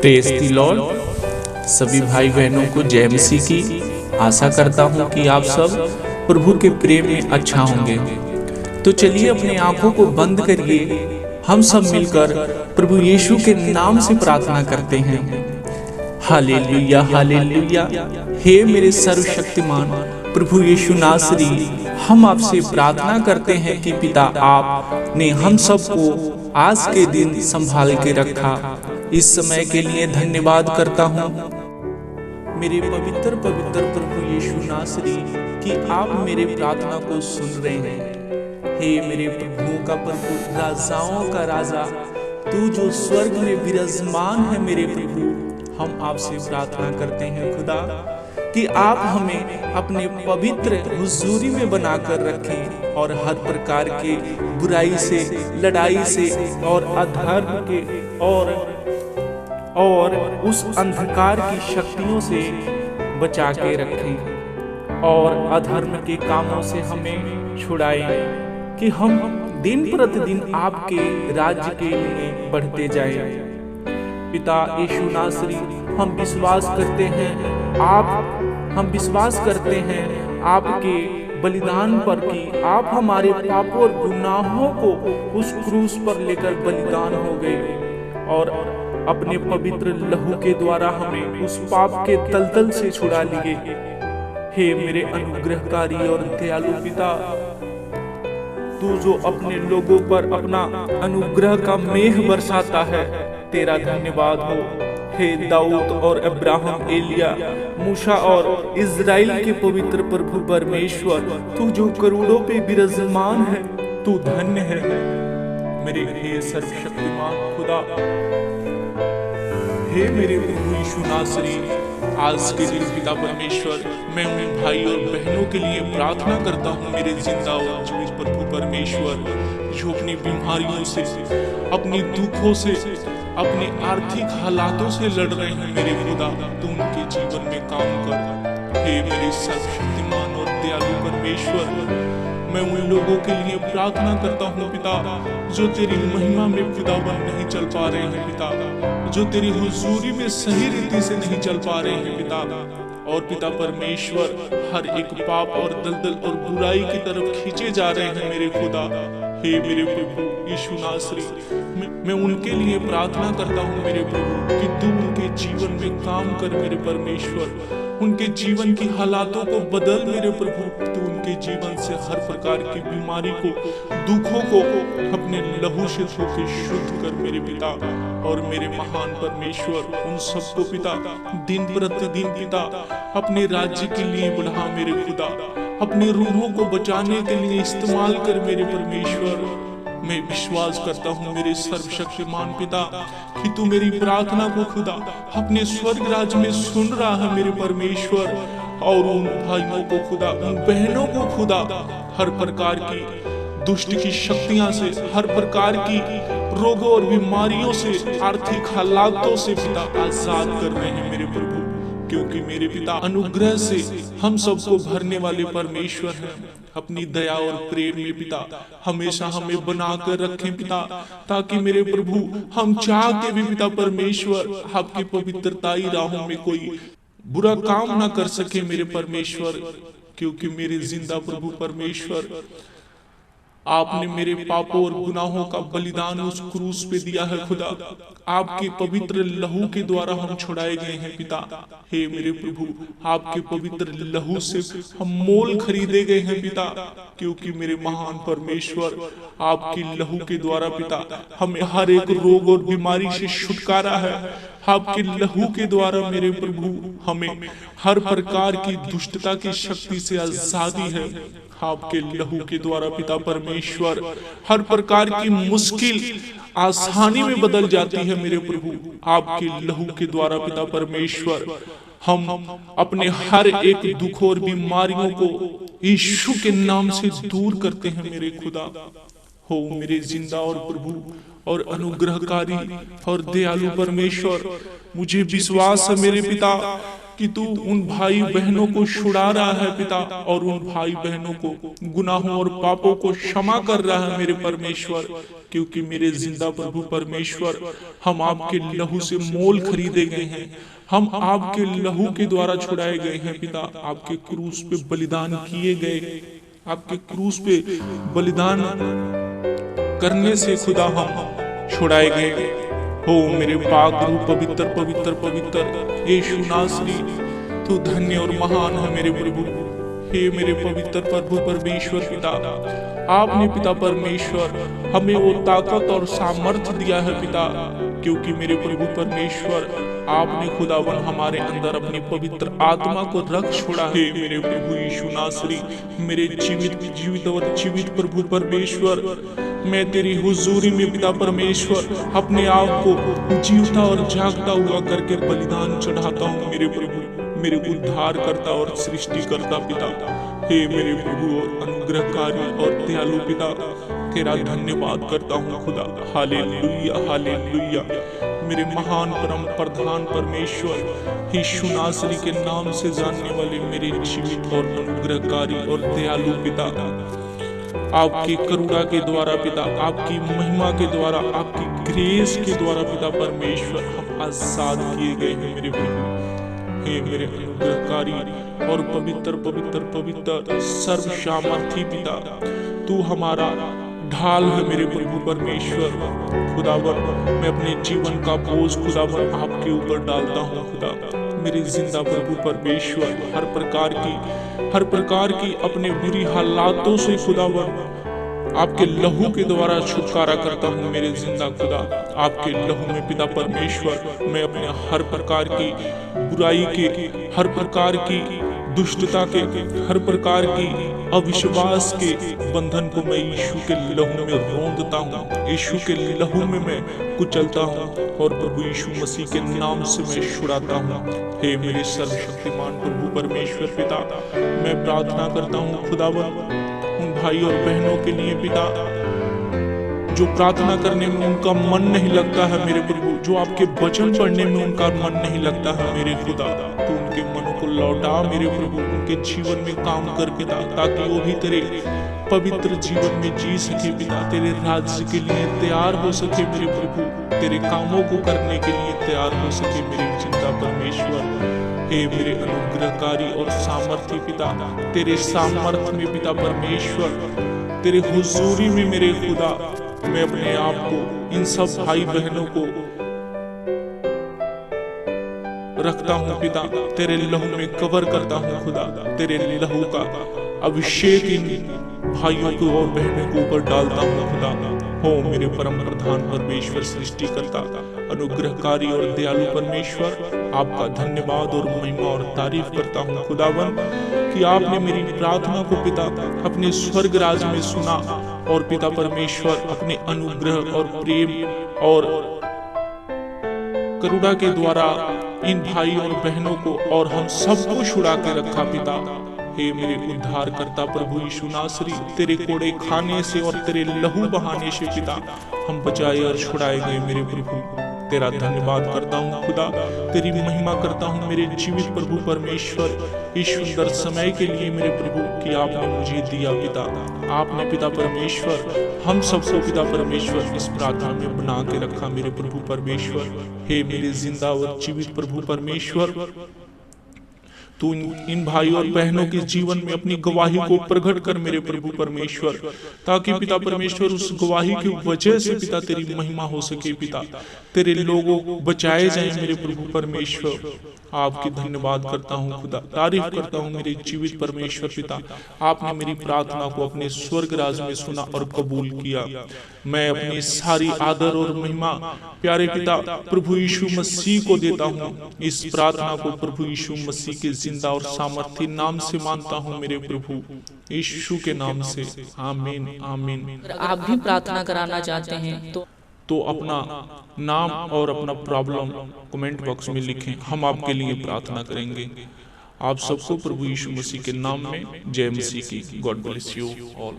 Praise the Lord. सभी भाई बहनों को जय मसीह की। आशा करता हूँ कि आप सब प्रभु के प्रेम में अच्छा होंगे। तो चलिए अपनी आंखों को बंद करिए, हम सब मिलकर प्रभु यीशु के नाम से प्रार्थना करते हैं। Hallelujah hallelujah. हे मेरे सर्वशक्तिमान प्रभु यीशु नासरी, हम आपसे प्रार्थना करते हैं कि पिता आपने हम सबको आज के दिन संभाल के रखा। इस समय के लिए धन्यवाद करता हूँ मेरे पवित्र पवित्र प्रभु यीशु नासरी कि आप मेरे प्रार्थना को सुन रहे हैं। हे मेरे प्रभुओं का प्रभु, राजाओं का राजा, तू जो स्वर्ग में विराजमान है मेरे प्रभु, हम आपसे प्रार्थना करते हैं खुदा कि आप हमें अपने पवित्र हुजूरी में बनाकर रखें और हर प्रकार के बुराई से, लड़ाई से और अधर्म के और उस अंधकार की शक्तियों से बचा के रखें और अधर्म के कामों से हमें छुड़ाएं कि हम दिन प्रतिदिन आपके राज्य के लिए बढ़ते जाएं। पिता यीशु नासरी, हम विश्वास करते हैं आपके बलिदान पर कि आप हमारे पापों और गुनाहों को उस क्रूस पर लेकर बलिदान हो गए और अपने पवित्र लहू के द्वारा हमें उस पाप के दलदल से छुड़ा लिए। हे मेरे अनुग्रहकारी और दयालु पिता, तू जो अपने लोगों पर अपना अनुग्रह का मेघ बरसाता है, तेरा धन्यवाद हो। हे दाऊद और अब्राहम, एलिया, मूसा और इज़राइल के पवित्र प्रभु परमेश्वर, तू जो करोड़ों पे विराजमान है, तू धन्य है। मेरे हे सर्वशक्तिमान खुदा, हे मेरे प्रभु यीशु नासरी, आज के दिन पिता परमेश्वर, मैं उन भाई और बहनों के लिए प्रार्थना करता हूँ मेरे जिंदा और जीवित प्रभु परमेश्वर, जो अपनी बीमारियों से, अपनी दुखों से, अपने आर्थिक हालातों से लड़ रहे हैं मेरे खुदा, तू उनके जीवन में काम कर। हे मेरे सर्वशक्तिमान और दयालु परमेश्वर, मैं उन लोगों के लिए प्रार्थना करता हूँ पिता, जो तेरी महिमा में खुदावन नहीं चल पा रहे हैं पिता, जो तेरी हुजूरी में सही रीति से नहीं चल पा रहे हैं पिता, और पिता परमेश्वर हर एक पाप और दलदल और बुराई की तरफ खींचे जा रहे हैं मेरे खुदा। हे मेरे प्रभु यीशु नासरी, मैं उनके लिए प्रार्थना करता हूँ मेरे प्रभु कि तू उनके जीवन में काम कर मेरे परमेश्वर, उनके जीवन की हालातों को बदल मेरे प्रभु, तू उनके जीवन से हर प्रकार की बीमारी को, दुखों को अपने लहू से धो के शुद्ध कर मेरे पिता और मेरे महान परमेश्वर। उन सबको पिता दिन प्रतिदिन पिता अपने राज्य के लिए बढ़ा मेरे खुदा, अपनी रूहों को बचाने के लिए इस्तेमाल कर मेरे परमेश्वर। मैं विश्वास करता हूँ मेरे सर्वशक्तिमान पिता कि तू मेरी प्रार्थना को खुदा अपने स्वर्ग राज्य में सुन रहा है मेरे परमेश्वर, और उन भाइयों को खुदा, उन बहनों को खुदा हर प्रकार की दुष्ट की शक्तियां से, हर प्रकार की रोगों और बीमारियों से, आर्थिक हालातों से पिता आजाद कर रहे हैं मेरे प्रभु, क्योंकि मेरे पिता अनुग्रह से हम सबको भरने वाले परमेश्वर हैं। अपनी दया और प्रेम में पिता हमेशा हमें बनाकर रखें पिता, ताकि मेरे प्रभु हम चाह के भी पिता परमेश्वर आपकी पवित्रताई राहों में कोई बुरा काम ना कर सके मेरे परमेश्वर, क्योंकि मेरे जिंदा प्रभु परमेश्वर, आपने मेरे पापों और गुनाहों का बलिदान उस क्रूस पे दिया है खुदा, आपके पवित्र लहू के द्वारा हम छुड़ाए गए हैं पिता। हे मेरे प्रभु, आपके पवित्र लहू से हम मोल खरीदे गए हैं पिता, क्योंकि मेरे महान परमेश्वर आपके लहू के द्वारा पिता हमें हर एक रोग और बीमारी से छुटकारा है। आपके लहू के द्वारा मेरे प्रभु हमें हर प्रकार की दुष्टता की शक्ति से आजादी है। आपके लहू के द्वारा पिता परमेश्वर हर प्रकार की मुश्किल आसानी में बदल जाती है मेरे प्रभु। आपके लहू के द्वारा पिता परमेश्वर हम अपने हर एक दुख और बीमारियों को यीशु के नाम से दूर करते हैं मेरे खुदा। हो मेरे जिंदा और प्रभु और अनुग्रहकारी और दयालु परमेश्वर, मुझे विश्वास है मेरे पिता कि तू उन भाई बहनों को छुड़ा रहा है पिता, और उन भाई बहनों को गुनाहों और पापों को क्षमा कर रहा है मेरे परमेश्वर, क्योंकि मेरे जिंदा प्रभु परमेश्वर, हम आपके लहू से मोल खरीदे गए हैं, हम आपके लहू के द्वारा छुड़ाए गए हैं पिता। आपके क्रूस पे बलिदान किए गए, आपके क्रूस पे बलिदान करने से खुदा हम छुड़ाए गए। हो मेरे पाक रूह पवित्र पवित्र पवित्र यीशु नासरी, तू धन्य और महान है मेरे प्रभु। हे मेरे पवित्र प्रभु परमेश्वर पिता, आपने पिता परमेश्वर हमें वो ताकत और सामर्थ्य दिया है पिता, क्योंकि मेरे प्रभु परमेश्वर आपने खुदावन हमारे अंदर अपनी पवित्र आत्मा को रख छोड़ा है। मेरे प्रभु यीशु नासरी, मेरे जीवित प्रभु परमेश्वर, मैं तेरी हुजूरी में पिता परमेश्वर अपने आप को जीवता और जागता हुआ करके बलिदान चढ़ाता हूँ मेरे प्रभु, मेरे उद्धार करता और सृष्टि करता पिता। हे मेरे प्रभु और अनुग्रहकारी और दयालु पिता, तेरा धन्यवाद करता हूँ खुदा। Hallelujah hallelujah. मेरे महान परम प्रधान परमेश्वर यीशु नासरी के नाम से जानने वाले मेरे जीवित और अनुग्रहकारी और दयालु पिता, आपकी करुणा के द्वारा पिता, आपकी महिमा के द्वारा, आपकी ग्रेस के द्वारा पिता परमेश्वर हम आजाद किए गए हैं मेरे प्रभु। हे मेरे अनुग्रहकारी और पवित्र पवित्र पवित्र सर्व सामर्थी पिता, तू हमारा ढाल है मेरे प्रभु परमेश्वर। खुदावर, मैं अपने जीवन का बोझ खुदावर आपके ऊपर डालता हूँ खुदा। मेरे जिंदा प्रभु परमेश्वर, हर प्रकार की अपने बुरी हालातों से खुदावर आपके लहू के द्वारा छुटकारा करता हूँ मेरे जिंदा खुदा। आपके लहू में पिता परमेश्वर मैं अपने हर प्रकार की बुराई के, हर प्रकार की दुष्टता के, हर प्रकार की अविश्वास के बंधन को मैं यीशु के लहू में रौंदता हूँ, यीशु के लहू में मैं कुचलता हूँ, और प्रभु यीशु मसीह के नाम से मैं छुड़ाता हूँ। हे मेरे सर्वशक्तिमान प्रभु परमेश्वर पिता, मैं प्रार्थना करता हूँ खुदावन उन भाई और बहनों के लिए पिता, जो प्रार्थना करने में उनका मन नहीं लगता है मेरे प्रभु, जो आपके वचन पढ़ने में उनका मन नहीं लगता है मेरे खुदा, तो उनके मनों को लौटा मेरे प्रभु, उनके जीवन में काम कर पिता, ताकि वो भी तेरे पवित्र जीवन में जी सके पिता, तेरे राज्य के लिए तैयार हो सके मेरे प्रभु, तेरे कामों को करने के लिए तैयार हो सके मेरे जिंदा परमेश्वर। हे मेरे अनुग्रहकारी और सामर्थी पिता, तेरे सामर्थ्य में पिता परमेश्वर, तेरे हुजूरी में मेरे खुदा, मैं अपने आप को इन सब भाई बहनों को रखता हूँ पिता, तेरे लहू में कवर करता हूँ खुदा, तेरे लहू का अभिषेक इन भाइयों को और बहनों को ऊपर डालता हूँ खुदा। हो मेरे परम प्रधान परमेश्वर, सृष्टि करता, अनुग्रहकारी और दयालु परमेश्वर, आपका धन्यवाद और महिमा और तारीफ करता हूँ खुदावन कि आपने मेरी प्रार्थना को पिता अपने स्वर्ग राज में सुना, और पिता परमेश्वर अपने अनुग्रह और प्रेम और करुणा के द्वारा इन भाई और बहनों को और हम सबको छुड़ा के रखा पिता। हे मेरे उद्धार करता प्रभु यीशु नासरी, तेरे कोड़े खाने से और तेरे लहू बहाने से पिता हम बचाए और छुड़ाए गए मेरे प्रभु। तेरा धन्यवाद करता हूँ खुदा, तेरी महिमा करता हूँ मेरे जीवित प्रभु परमेश्वर, इस सुंदर समय के लिए मेरे प्रभु कि आपने मुझे दिया पिता। आपने पिता परमेश्वर हम सबको पिता परमेश्वर इस प्रार्थना में बना के रखा मेरे प्रभु परमेश्वर। हे मेरे जिंदा और जीवित प्रभु परमेश्वर, तू इन भाई और बहनों के जीवन में अपनी गवाही को प्रकट कर मेरे प्रभु परमेश्वर, ताकि पिता परमेश्वर उस गवाही की वजह से पिता तेरी महिमा हो सके पिता, तेरे लोगों बचाए जाएं मेरे प्रभु परमेश्वर। आपकी धन्यवाद करता हूँ खुदा, तारीफ करता हूँ मेरे जीवित परमेश्वर पिता। आपने मेरी प्रार्थना को अपने स्वर्ग राज में सुना और कबूल किया। मैं अपनी सारी आदर और महिमा प्यारे पिता प्रभु यीशु मसीह को देता हूँ। इस प्रार्थना को प्रभु यीशु मसीह के जिंदा और सामर्थी नाम से मानता हूँ मेरे प्रभु यीशु के नाम से, आमीन आमीन। आप भी प्रार्थना कराना चाहते हैं तो अपना नाम और अपना प्रॉब्लम कमेंट बॉक्स में लिखें, हम आपके लिए प्रार्थना करेंगे। आप सबको प्रभु यीशु मसीह के नाम में जय मसीह की। God bless you all.